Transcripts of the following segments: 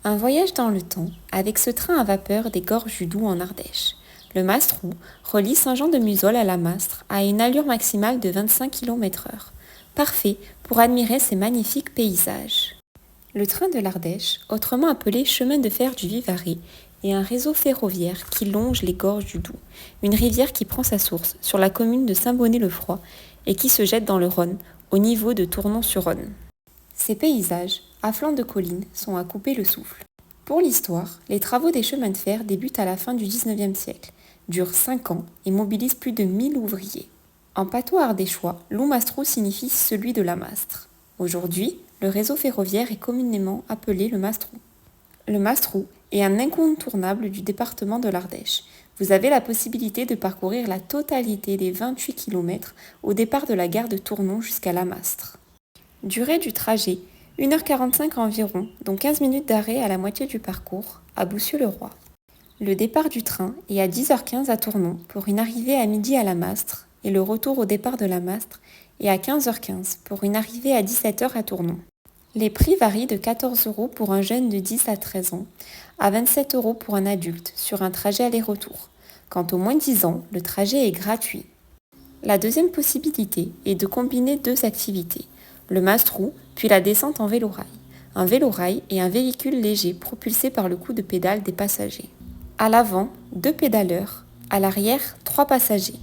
Un voyage dans le temps avec ce train à vapeur des Gorges du Doubs en Ardèche. Le Mastrou relie Saint-Jean-de-Muzols à la Mastre à une allure maximale de 25 km/h. Parfait pour admirer ces magnifiques paysages. Le train de l'Ardèche, autrement appelé chemin de fer du Vivarais, est un réseau ferroviaire qui longe les gorges du Doubs, une rivière qui prend sa source sur la commune de Saint-Bonnet-le-Froid et qui se jette dans le Rhône, au niveau de Tournon-sur-Rhône. Ces paysages, à flanc de collines, sont à couper le souffle. Pour l'histoire, les travaux des chemins de fer débutent à la fin du XIXe siècle, durent 5 ans et mobilisent plus de 1000 ouvriers. En patois ardéchois, Loup-Mastrou signifie celui de la Mastre. Aujourd'hui, le réseau ferroviaire est communément appelé le Mastrou. Le Mastrou est un incontournable du département de l'Ardèche. Vous avez la possibilité de parcourir la totalité des 28 km au départ de la gare de Tournon jusqu'à la Mastre. Durée du trajet, 1h45 environ, dont 15 minutes d'arrêt à la moitié du parcours, à Boussieu-le-Roi. Le départ du train est à 10h15 à Tournon pour une arrivée à midi à la Mastre et le retour au départ de la Mastre est à 15h15 pour une arrivée à 17h à Tournon. Les prix varient de 14 € pour un jeune de 10 à 13 ans à 27 € pour un adulte sur un trajet aller-retour. Quant aux moins de 10 ans, le trajet est gratuit. La deuxième possibilité est de combiner 2 activités, le Mastrou puis la descente en vélorail. Un vélorail est un véhicule léger propulsé par le coup de pédale des passagers. À l'avant, 2 pédaleurs, à l'arrière, 3 passagers.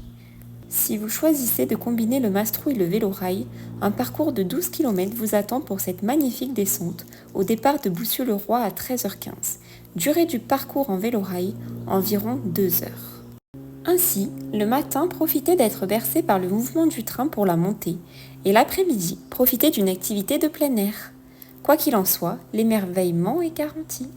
Si vous choisissez de combiner le Mastrou et le vélorail, un parcours de 12 km vous attend pour cette magnifique descente au départ de Boussieu-le-Roi à 13h15. Durée du parcours en vélorail, environ 2 heures. Ainsi, le matin, profitez d'être bercé par le mouvement du train pour la montée, et l'après-midi, profitez d'une activité de plein air. Quoi qu'il en soit, l'émerveillement est garanti.